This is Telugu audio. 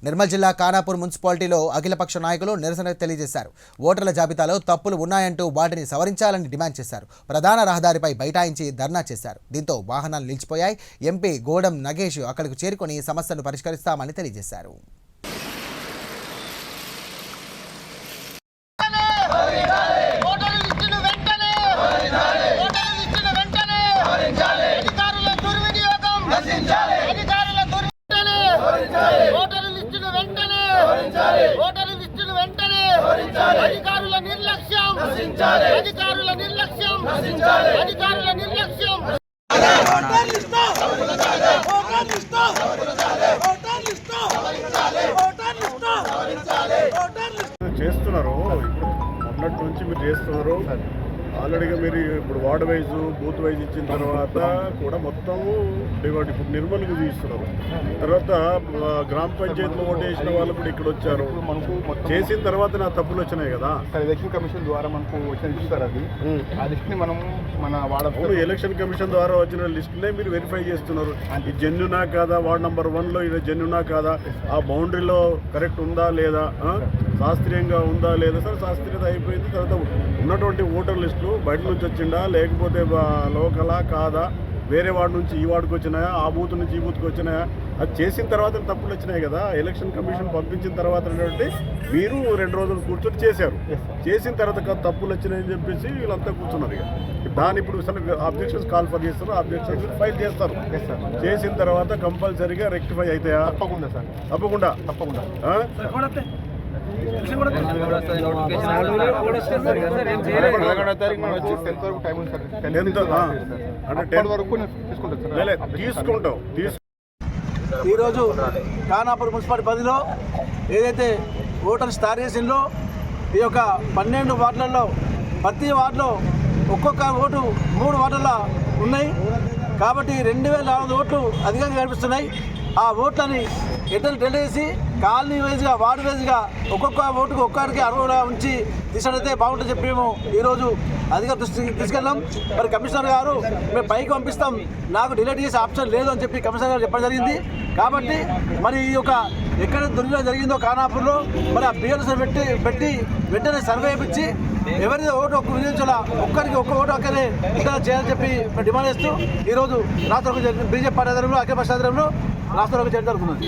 నిర్మల్ జిల్లా ఖానాపూర్ మున్సిపాలిటీలో అఖిలపక్ష నాయకులు నిరసన తెలియజేశారు. ఓటర్ల జాబితాలో తప్పులు ఉన్నాయంటూ వాటిని సవరించాలని డిమాండ్ చేశారు. ప్రధాన రహదారిపై బైఠాయించి ధర్నా చేశారు. దీంతో వాహనాలు నిలిచిపోయాయి. ఎంపీ గోడం నగేష్ అక్కడికి చేరుకొని సమస్యను పరిష్కరిస్తామని తెలియజేశారు. చేస్తున్నారు మొన్నటి నుంచి మీరు చేస్తున్నారు. ఆల్రెడీగా మీరు ఇప్పుడు వార్డ్ వైజ్ బూత్ వైజ్ ఇచ్చిన తర్వాత కూడా మొత్తం డివైడ్ ఇప్పుడు నిర్మల్కి తీస్తున్నారు. తర్వాత గ్రామ పంచాయతీలో ఓటు వేసిన వాళ్ళు కూడా ఇక్కడ వచ్చారు. మనకు చేసిన తర్వాత నా తప్పులు వచ్చినాయి కదా. ఎలక్షన్ కమిషన్ ద్వారా మనకు ఇస్తారు. అది ఆ లిస్ట్ ని మనం మన వాడప్పుడు ఎలక్షన్ కమిషన్ ద్వారా వచ్చిన లిస్టునే మీరు వెరిఫై చేస్తున్నారు. ఇది జెన్యునా కాదా, వార్డ్ నెంబర్ 1లో ఇది జెన్యునా కాదా, ఆ బౌండరీలో కరెక్ట్ ఉందా లేదా, శాస్త్రీయంగా ఉందా లేదా. సరే శాస్త్రీయత అయిపోయింది. తర్వాత ఉన్నటువంటి ఓటర్ లిస్టు బయట నుంచి వచ్చిందా లేకపోతే లోకలా కాదా, వేరే వార్డు నుంచి ఈ వార్డుకి వచ్చినాయా, ఆ బూత్ నుంచి ఈ బూత్కి వచ్చినాయా, అది చేసిన తర్వాత తప్పులు వచ్చినాయి కదా. ఎలక్షన్ కమిషన్ పంపించిన తర్వాత మీరు 2 రోజులు కూర్చొని చేశారు. చేసిన తర్వాత తప్పులు వచ్చినాయని చెప్పేసి వీళ్ళంతా కూర్చున్నారు. ఇక దాని ఇప్పుడు అబ్జెక్షన్స్ కాల్ ఫర్ చేస్తారు, అబ్జెక్షన్స్ ఫైల్ చేస్తారు. చేసిన తర్వాత కంపల్సరీగా రెక్టిఫై అవుతాయా? తప్పకుండా సార్, తప్పకుండా తప్పకుండా. ఈరోజు ఖానాపూర్ మున్సిపాలిటీ పరిధిలో ఏదైతే ఓటర్ స్టార్ చేసిందో ఈ యొక్క 12 వార్డులలో ప్రతి వార్డులో ఒక్కొక్క ఓటు 3 వార్డుల్లో ఉన్నాయి. కాబట్టి 2400 ఓట్లు అధికంగా కనిపిస్తున్నాయి. ఆ ఓట్లని ఎట్లా చేసి కాలనీ వైజ్గా వార్డు వైజ్గా ఒక్కొక్క ఓటుకు ఒక్కరికి 60 ఉంచి తీసుకెళ్తే బాగుంటుంది చెప్పి మేము ఈరోజు అధిక దృష్టికి తీసుకెళ్ళాం. మరి కమిషనర్ గారు మేము పైకి పంపిస్తాం, నాకు డిలీట్ చేసే ఆప్షన్ లేదు అని చెప్పి కమిషనర్ గారు చెప్పడం జరిగింది. కాబట్టి మరి ఈ యొక్క ఎక్కడ దుర్వినియోగం జరిగిందో ఖానాపూర్లో మరి ఆ బిఎల్స్ పెట్టి వెంటనే సర్వే ఇప్పించి ఎవరిది ఓటు ఒక్క వినియోగించాల ఒక్కరికి ఒక్క ఓటు అక్కడే ఇక్కడ చేయాలని చెప్పి మేము డిమాండ్ చేస్తూ ఈరోజు రాష్ట్ర బీజేపీ పార్టీ ఆధ్వర్యంలో అఖిలపక్ష ఆధ్వర్యంలో రాష్ట్రంలోకి చేయడం జరుగుతున్నది.